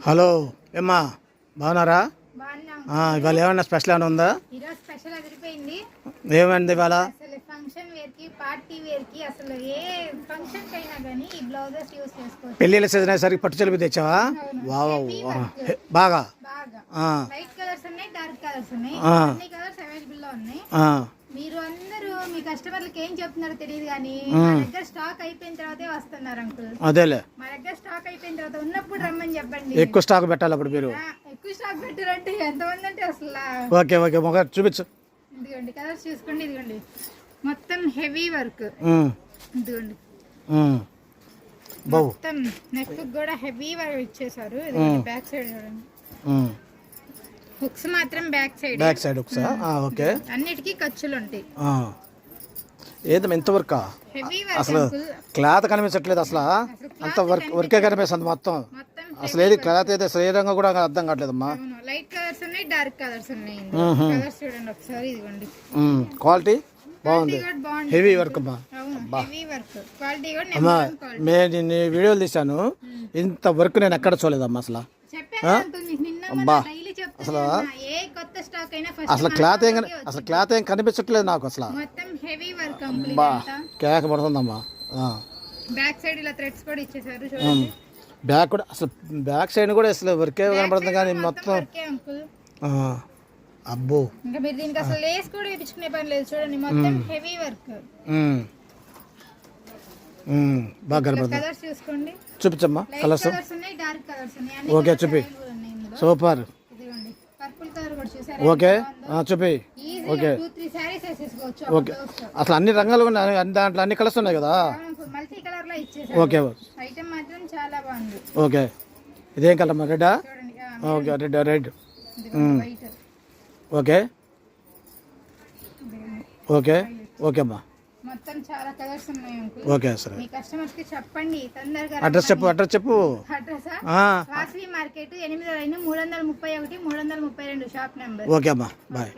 Hello ఏమ్మా బాగున్నారా? బాగున్నాం. ఇవాళ ఏమన్నా స్పెషల్ ఏమైనా ఉందా? ఈరోజు స్పెషల్ అదిరిపోయింది. ఏమైంది ఇవాళ? అసలు ఫంక్షన్ వేర్ కి పార్టీ వేర్ కి అసలు ఏ ఫంక్షన్ కైనా కానీ ఈ బ్లౌజెస్ యూస్ చేసుకోవచ్చు. పెళ్ళిళ్ళ సీజన్ అయ్యేసరికి పట్టు చెలుపు తెచ్చావా? వావ్ బాగా బాగా లైట్ కలర్స్ ఉన్నాయి, డార్క్ కలర్స్ ఉన్నాయి, అన్ని కలర్స్ అవైలబుల్ లో ఉన్నాయి. మీరు అందరూ మీ కస్టమర్లకి ఏం చెప్తున్నారో తెలియదు కానీ మా దగ్గర స్టాక్ అయిపోయిన తర్వాతే వస్తున్నారు అంకుల్. అదేలే, మా దగ్గర స్టాక్ అయిపోయిన తర్వాత ఉన్నప్పుడు రమ్మని చెప్పండి. ఎక్కువ స్టాక్ పెట్టాలి అప్పుడు మీరు. ఎక్కువ స్టాక్ పెట్టారంటే ఎంతమంది అంటే అసలు. ఓకే ఓకే ఒక చూపించు. ఇదిగోండి కలర్స్ చూసుకోండి. ఇదిగోండి మొత్తం హెవీ వర్క్. ఇదిగోండి మొత్తం నెక్ కూడా హెవీ వర్క్ ఇచ్చేసారు. బ్యాక్ సైడ్ చూడండి, హుక్స్ మాత్రం బ్యాక్ సైడ్ హుక్స్. ఓకే, అన్నిటికీ ఖర్చులు ఉంటాయి. ఏదమ్మా ఎంత వర్క్? అసలు క్లాత్ కనిపించట్లేదు అసలు. అంత వర్కే కనిపిస్తుంది మొత్తం. అసలు ఏది క్లాత్ అయితే శరీరంగా కూడా అర్థం కావట్లేదమ్మా. లైట్ కలర్స్ ఉన్నాయి, డార్క్ కలర్స్ ఉన్నాయి. కలర్స్ చూడండి ఒకసారి. ఇదిగోండి క్వాలిటీ బాగుంది, హెవీ వర్క్ అమ్మా. అమ్మా నేను నీ వీడియోలు తీశాను, ఇంత వర్క్ నేను ఎక్కడ చూడలేదమ్మా అసలు. అబ్బా అసలు క్లాత్ ఏం కనిపించట్లేదు నాకు అసలు. అబ్బా కేక పడుతుందమ్మా. బ్యాక్ సైడ్ ఇలా థ్రెడ్స్ కూడా ఇచ్చేసారు చూడండి. బ్యాక్ కూడా అసలు బ్యాక్ సైడ్ కూడా అసలు వర్కే కనపడుతుంది కానీ మొత్తం. అబ్బో ఇంకా మీరు దీనికి అసలు లేస్ కూడా వేయించుకునే పని లేదు. చూడండి మొత్తం హెవీ వర్క్. బాగా కనపడుతుంది. కలర్స్ చూసుకోండి, చూపించమ్మా. కలర్స్ ఉన్నాయి, డార్క్ కలర్స్ ఉన్నాయి. ఓకే చూపి. సూపర్. ఇదిగోండి పర్పుల్ కలర్ కూడా చూసారా? ఓకే చూపి. ఓకే 2-3 సారీస్ వేసేసుకోవచ్చు. ఓకే అసలు అన్ని రంగులు ఉన్నాయి, దాంట్లో అన్ని కలర్స్ ఉన్నాయి కదా. మల్టీ కలర్ లో ఇచ్చేసారు. ఓకే ఐటమ్ మాత్రం చాలా బాగుంది. ఓకే ఇదేం కలర్ అమ్మా? రెడ్డా? చూడండి okay red. White. Okay okay okay అమ్మా. మొత్తం చాలా కలర్స్ ఉన్నాయి అంకుల్. ఓకే సరే. మీ కస్టమర్స్ కి చెప్పండి తొందరగా. అడ్రస్ చెప్పు. అడ్రస్ వాసవి మార్కెట్ 8వ లైన్ 331 332 షాప్ నెంబర్. ఓకే అమ్మా బాయ్.